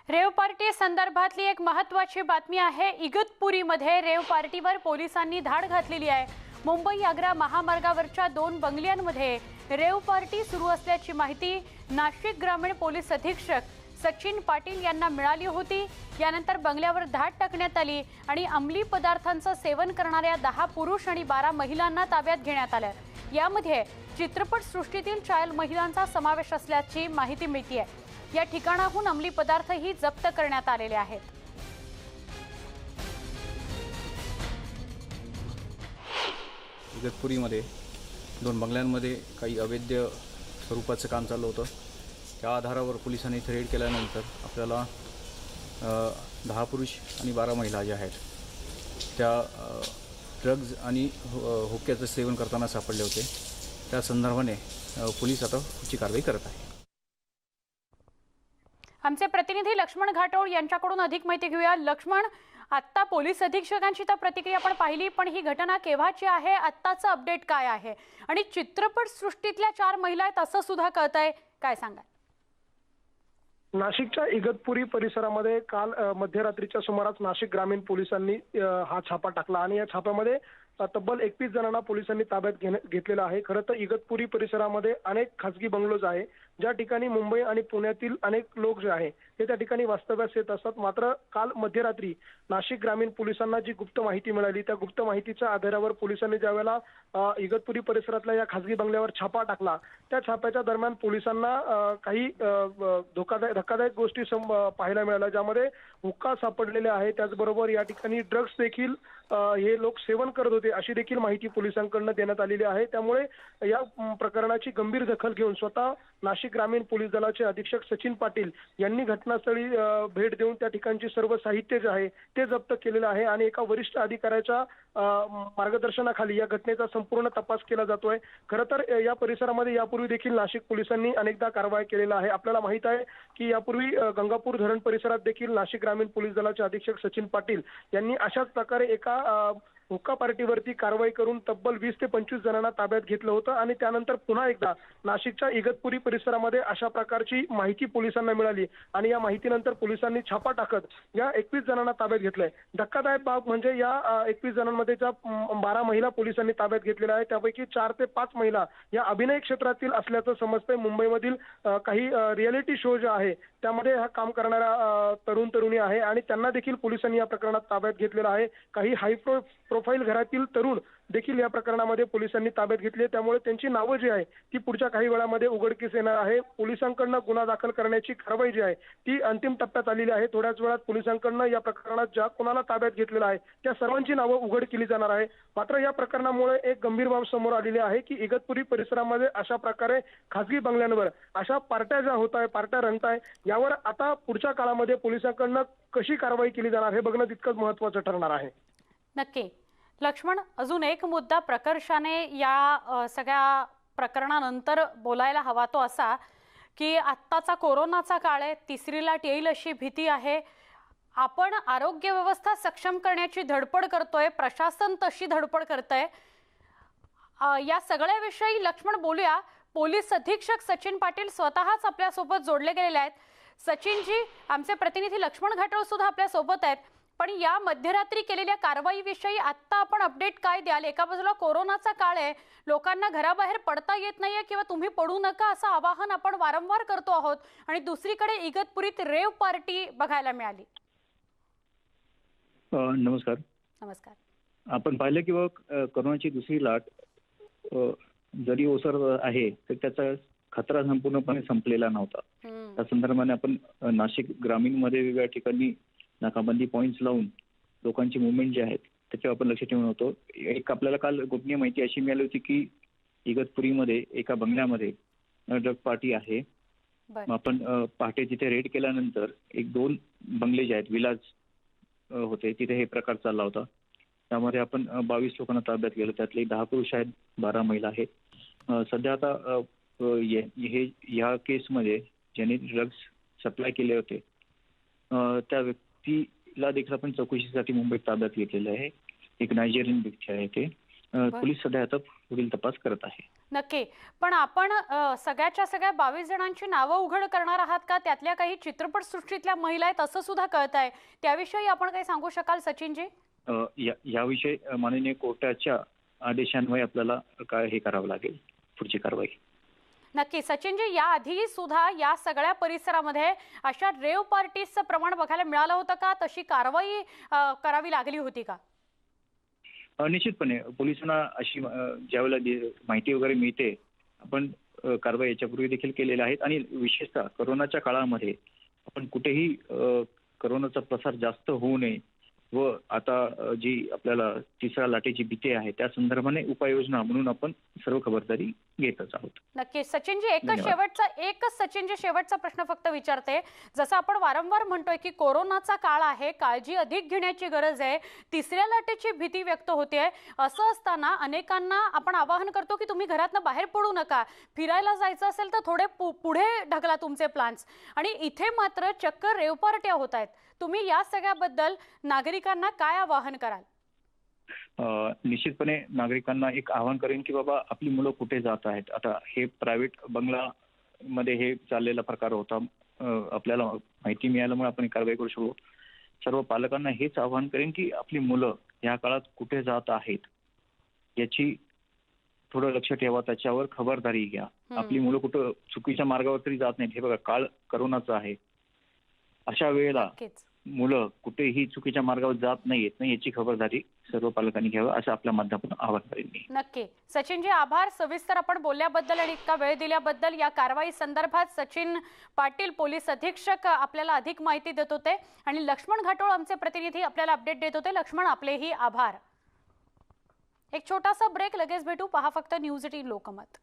Rave party संदर्भातली एक महत्त्वाची बातमी आहे। इगतपुरीमध्ये रेव पार्टीवर पोलिसांनी धाड घातलेली आहे। मुंबई आग्रा महामार्गावरच्या 2 बंगल्यांमध्ये रेव पार्टी सुरू असल्याची माहिती नाशिक ग्रामीण पोलीस अधीक्षक सचिन पाटील यांना मिळाली होती। यानंतर बंगल्यावर धाड टाकण्यात आली आणि अंमली पदार्थांचं सेवन करणाऱ्या 10 पुरुष आणि 12 महिलांना ताब्यात घेण्यात आलं। यामध्ये चित्रपट सृष्टीतील 4 महिलांचा समावेश असल्याची माहिती मिळते आहे। या ठिकाणाहून अंमली पदार्थही जप्त करण्यात आलेले आहेत। इगतपुरीमध्ये 2 बंगल्यांमध्ये काही अवैध स्वरूपाचं काम चालू होतं। त्या आधारावर पोलिसांनी इथे रेड केल्यानंतर आपल्याला 10 पुरुष आणि 12 महिला ज्या आहेत त्या ड्रग्ज आणि हुक्क्याचं सेवन करताना सापडले होते। त्या संदर्भाने पोलीस आता पुढची कारवाई करत आहे। आमचे प्रतिनिधी लक्ष्मण घाटोळ यांच्याकडून अधिक माहिती घेऊया। लक्ष्मण, आता पोलीस अधीक्षकांची तर प्रतिक्रिया आपण पाहिली, पण ही घटना केव्हाची आहे, आत्ताचं अपडेट काय आहे आणि चित्रपट सृष्टीतल्या 4 महिला आहेत असं सुद्धा कळतंय, काय सांगाल? नाशिकच्या इगतपुरी परिसरामध्ये काल मध्यरात्रीच्या सुमारास नाशिक ग्रामीण पोलिसांनी हा छापा टाकला आणि या छाप्यामध्ये तब्बल 21 जणांना पोलिसांनी ताब्यात घेतलेलं आहे। खरं तर इगतपुरी परिसरामध्ये अनेक खासगी बंगलोज आहे, ज्या ठिकाणी मुंबई आणि पुण्यातील अनेक लोक जे आहे ते त्या ठिकाणी वास्तव्यास येत असतात। मात्र काल मध्यरात्री नाशिक ग्रामीण पोलिसांना जी गुप्त माहिती मिळाली, त्या गुप्त माहितीच्या आधारावर पोलिसांनी ज्यावेळेला इगतपुरी परिसरातल्या या खासगी बंगल्यावर छापा टाकला, त्या छाप्याच्या दरम्यान पोलिसांना काही धक्कादायक गोष्टी पाहायला मिळाल्या, ज्यामध्ये हुक्का सापडलेले आहे। त्याचबरोबर या ठिकाणी ड्रग्ज देखील हे लोक सेवन करत होते अशी देखील माहिती पोलिसांकडून देण्यात आलेली आहे। त्यामुळे या प्रकरणाची गंभीर दखल घेऊन स्वतः नाशिक ग्रामीण पोलीस दलाचे अधीक्षक सचिन पाटील यांनी घटनास्थळी भेट देऊन त्या ठिकाणचे सर्व साहित्य जे आहे ते जप्त केलेलं आहे आणि एका वरिष्ठ अधिकाऱ्याच्या मार्गदर्शनाखाली या घटनेचा संपूर्ण तपास केला जातोय। खरं तर या परिसरामध्ये यापूर्वी देखील नाशिक पोलिसांनी अनेकदा कारवाई केलेला आहे। आपल्याला माहित आहे की यापूर्वी गंगापूर धरण परिसरात देखील नाशिक ग्रामीण पोलीस दलाचे अधीक्षक सचिन पाटील यांनी अशाच प्रकारे एका हुक्का पार्टीवरती कारवाई करून तब्बल 20 ते 25 जणांना ताब्यात घेतलं होतं आणि त्यानंतर पुन्हा एकदा नाशिकच्या इगतपुरी परिसरामध्ये अशा प्रकारची माहिती पोलिसांना मिळाली आणि या माहितीनंतर पोलिसांनी छापा टाकत या 21 जणांना ताब्यात घेतलंय। धक्कादायक बाब म्हणजे या 21 जणांमध्ये ज्या 12 महिला पोलिसांनी ताब्यात घेतलेल्या आहेत त्यापैकी 4 ते 5 महिला या अभिनय क्षेत्रातील असल्याचं समजतंय। मुंबईमधील काही रियालिटी शो जे आहे त्यामध्ये हा काम करणाऱ्या तरुण तरुणी आहे आणि त्यांना देखील पोलिसांनी या प्रकरणात ताब्यात घेतलेलं आहे। काही हाय प्रोफाईल घरातील तरुण देखील या प्रकरणामध्ये पोलिसांनी ताब्यात घेतली, त्यामुळे त्यांची नावं जी आहे ती पुढच्या काही वेळामध्ये उघडकीस येणार आहे। पोलिसांकडून गुन्हा दाखल करण्याची कारवाई जी आहे ती अंतिम टप्प्यात आलेली आहे। थोड्याच वेळात पोलिसांकडून या प्रकरणात ज्या कोणाला ताब्यात घेतलेलं आहे त्या सर्वांची नावं उघड केली जाणार आहे। मात्र या प्रकरणामुळे एक गंभीर बाब समोर आलेली आहे की इगतपुरी परिसरामध्ये अशा प्रकारे खासगी बंगल्यांवर अशा पार्ट्या ज्या होत आहे, पार्ट्या रंगताय, यावर आता पुढच्या काळामध्ये पोलिसांकडून कशी कारवाई केली जाणार हे बघणं तितकंच महत्त्वाचं ठरणार आहे। नक्की लक्ष्मण, अजून एक मुद्दा प्रकर्षाने या सगळ्या प्रकरणानंतर बोलायला हवा तो असा की आत्ताचा कोरोनाचा काळ आहे, 3री लाट येईल अशी भीती आहे। आपण आरोग्य व्यवस्था सक्षम करण्याची धडपड करतोय, प्रशासन तशी धडपड करतंय। या सगळ्याविषयी लक्ष्मण बोलूया। पोलीस अधीक्षक सचिन पाटील स्वतःच आपल्यासोबत जोडले गेलेले आहेत। सचिनजी, आमचे प्रतिनिधी लक्ष्मण घाटोळ सुद्धा आपल्यासोबत आहेत, पण या मध्यरात्री केलेल्या कारवाईविषयी आता आपण अपडेट काय द्याल? एका बाजूला कोरोनाचा काळ आहे, लोकांना घराबाहेर पडता येत नाहीये किंवा तुम्ही पडू नका असं आवाहन आपण वारंवार करतो आहोत आणि दुसरीकडे इगतपुरीत रेव पार्टी बघायला मिळाली। नमस्कार। नमस्कार। आपण पाहिलं की कोरोनाची 2री लाट जरी ओसरत आहे तर त्याचा खतरा संपूर्णपणे संपलेला नव्हता। त्या संदर्भाने आपण नाशिक ग्रामीण मध्ये वेगवेगळ्या ठिकाणी नाकाबंदी पॉइंट्स लावून लोकांची मुवमेंट जी आहेत त्याच्यावर आपण लक्ष ठेवून होतो। एक आपल्याला काल गोपनीय माहिती अशी मिळाली होती की इगतपुरीमध्ये एका बंगल्यामध्ये ड्रग पार्टी आहे। आपण पहाटे तिथे रेड केल्यानंतर 1-2 बंगले जे आहेत, विलाज होते, तिथे हे प्रकार चालला होता। त्यामध्ये आपण 22 लोकांना ताब्यात घेतलं, त्यातले 10 पुरुष आहेत, 12 महिला आहेत। सध्या आता ह्या केसमध्ये ज्यांनी ड्रग्ज सप्लाय केले होते त्या व्यक्तीला देखील आपण चौकशीसाठी मुंबईत ताब्यात घेतलेलं आहे। एक नायजेरियन व्यक्ती आहे ते। पोलीस सध्या आता पुढील तपास करत आहे। नक्की. पण आपण सगळ्याच्या सगळ्या 22 जणांची नावं उघड करणार आहात का? त्यातल्या काही चित्रपटसृष्टीतल्या महिला आहेत असं सुद्धा कळतंय. त्याविषयी आपण काही सांगू शकाल सचिनजी? याविषयी माननीय कोर्टाच्या आदेशान्वये आपल्याला काय हे करावं लागेल, पुढची कारवाई. नक्की. सचिनजी, याआधी सुद्धा या सगळ्या परिसरामध्ये अशा रेव पार्टीजचं प्रमाण बघायला मिळालं होतं का? तशी कारवाई करावी लागली होती का? निश्चितपणे पोलिसांना अशी ज्यावेळेला माहिती वगैरे मिळते, आपण कारवाई याच्यापूर्वी देखील केलेल्या आहेत. आणि विशेषतः कोरोनाच्या काळामध्ये आपण कुठेही कोरोनाचा प्रसार जास्त होऊ नये व आता जी आपल्याला तिसऱ्या लाटेची भीती आहे त्या संदर्भाने उपाययोजना म्हणून आपण सर्व खबरदारी घेतच आहोत. नक्की. सचिनजी, एकच शेवटचा प्रश्न फक्त विचारते. जसं आपण वारंवार म्हणतोय की कोरोनाचा काळ आहे, काळजी अधिक घेण्याची गरज आहे, तिसऱ्या लाटेची भीती व्यक्त होते, असं असताना अनेकांना आपण आवाहन करतो की तुम्ही घरातनं बाहेर पडू नका, फिरायला जायचं असेल तर थोडे पुढे ढकला तुमचे प्लॅन्स, आणि इथे मात्र चक्क रेव पार्ट्या होत आहेत. तुम्ही या सगळ्याबद्दल नागरिकांना काय आवाहन कराल? निश्चितपणे नागरिकांना एक आवाहन करेन की बाबा आपली मुलं कुठे जात आहेत. आता हे प्रायव्हेट बंगला मध्ये हे चाललेला प्रकार होता, आपल्याला माहिती मिळाल्यामुळे आपण कारवाई करू शकलो. सर्व पालकांना हेच आवाहन करेन की आपली मुलं या काळात कुठे जात आहेत याची थोडं लक्ष ठेवा, त्याच्यावर खबरदारी घ्या. आपली मुलं कुठं चुकीच्या मार्गावर तरी जात नाहीत. हे बघा, काळ करोनाचा आहे, अशा वेळेला मुलं कुठेही चुकीच्या मार्गावर जात नाहीयेत ना, याची खबरदारी सर्व पालकांनी घ्यावं असं आपल्या माध्यमातून आवाहन करेन मी. नक्की. सचिनजी, आभार सविस्तर आपण बोलल्याबद्दल आणि इतका वेळ दिल्याबद्दल. या कारवाई संदर्भात सचिन पाटील पोलीस अधीक्षक आपल्याला अधिक माहिती देत होते आणि लक्ष्मण घाटोळ आमचे प्रतिनिधी आपल्याला अपडेट देत होते. लक्ष्मण, आपलेही आभार. एक छोटासा ब्रेक, लगेच भेटू. पहा फक्त न्यूज 18 लोकमत.